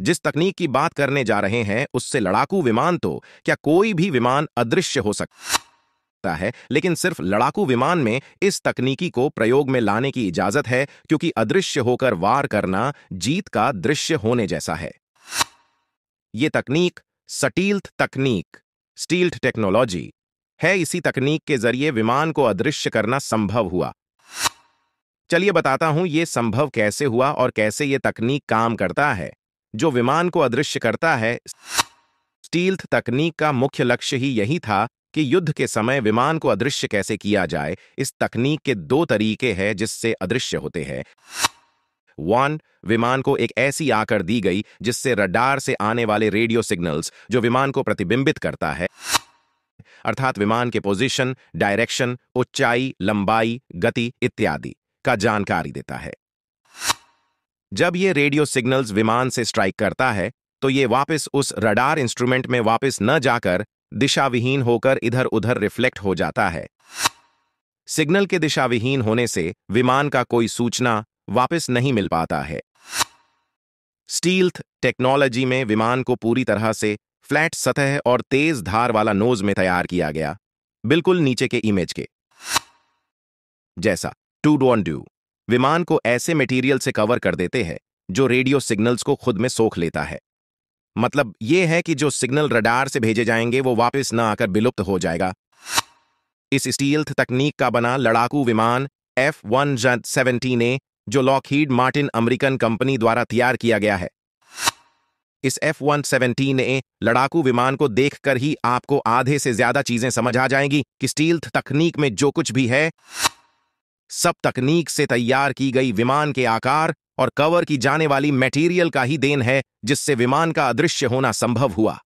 जिस तकनीक की बात करने जा रहे हैं उससे लड़ाकू विमान तो क्या कोई भी विमान अदृश्य हो सकता है, लेकिन सिर्फ लड़ाकू विमान में इस तकनीकी को प्रयोग में लाने की इजाजत है, क्योंकि अदृश्य होकर वार करना जीत का दृश्य होने जैसा है। यह तकनीक स्टील्थ तकनीक, स्टील्थ टेक्नोलॉजी है। इसी तकनीक के जरिए विमान को अदृश्य करना संभव हुआ। चलिए बताता हूं यह संभव कैसे हुआ और कैसे यह तकनीक काम करता है जो विमान को अदृश्य करता है। स्टील्थ तकनीक का मुख्य लक्ष्य ही यही था कि युद्ध के समय विमान को अदृश्य कैसे किया जाए। इस तकनीक के दो तरीके हैं जिससे अदृश्य होते हैं। 1. विमान को एक ऐसी आकर दी गई जिससे रडार से आने वाले रेडियो सिग्नल्स जो विमान को प्रतिबिंबित करता है, अर्थात विमान के पोजीशन, डायरेक्शन, ऊंचाई, लंबाई, गति इत्यादि का जानकारी देता है। जब ये रेडियो सिग्नल्स विमान से स्ट्राइक करता है तो ये वापस उस रडार इंस्ट्रूमेंट में वापस न जाकर दिशाविहीन होकर इधर उधर रिफ्लेक्ट हो जाता है। सिग्नल के दिशाविहीन होने से विमान का कोई सूचना वापस नहीं मिल पाता है। स्टील्थ टेक्नोलॉजी में विमान को पूरी तरह से फ्लैट सतह और तेज धार वाला नोज में तैयार किया गया, बिल्कुल नीचे के इमेज के जैसा। 2. विमान को ऐसे मटेरियल से कवर कर देते हैं जो रेडियो सिग्नल्स को खुद में सोख लेता है। मतलब यह है कि जो सिग्नल रडार से भेजे जाएंगे वो वापस न आकर विलुप्त हो जाएगा। इस स्टील्थ तकनीक का बना लड़ाकू विमान F-117A, जो लॉकहीड मार्टिन अमेरिकन कंपनी द्वारा तैयार किया गया है। इस F-117A लड़ाकू विमान को देखकर ही आपको आधे से ज्यादा चीजें समझ आ जाएंगी कि स्टील्थ तकनीक में जो कुछ भी है सब तकनीक से तैयार की गई विमान के आकार और कवर की जाने वाली मटेरियल का ही देन है, जिससे विमान का अदृश्य होना संभव हुआ।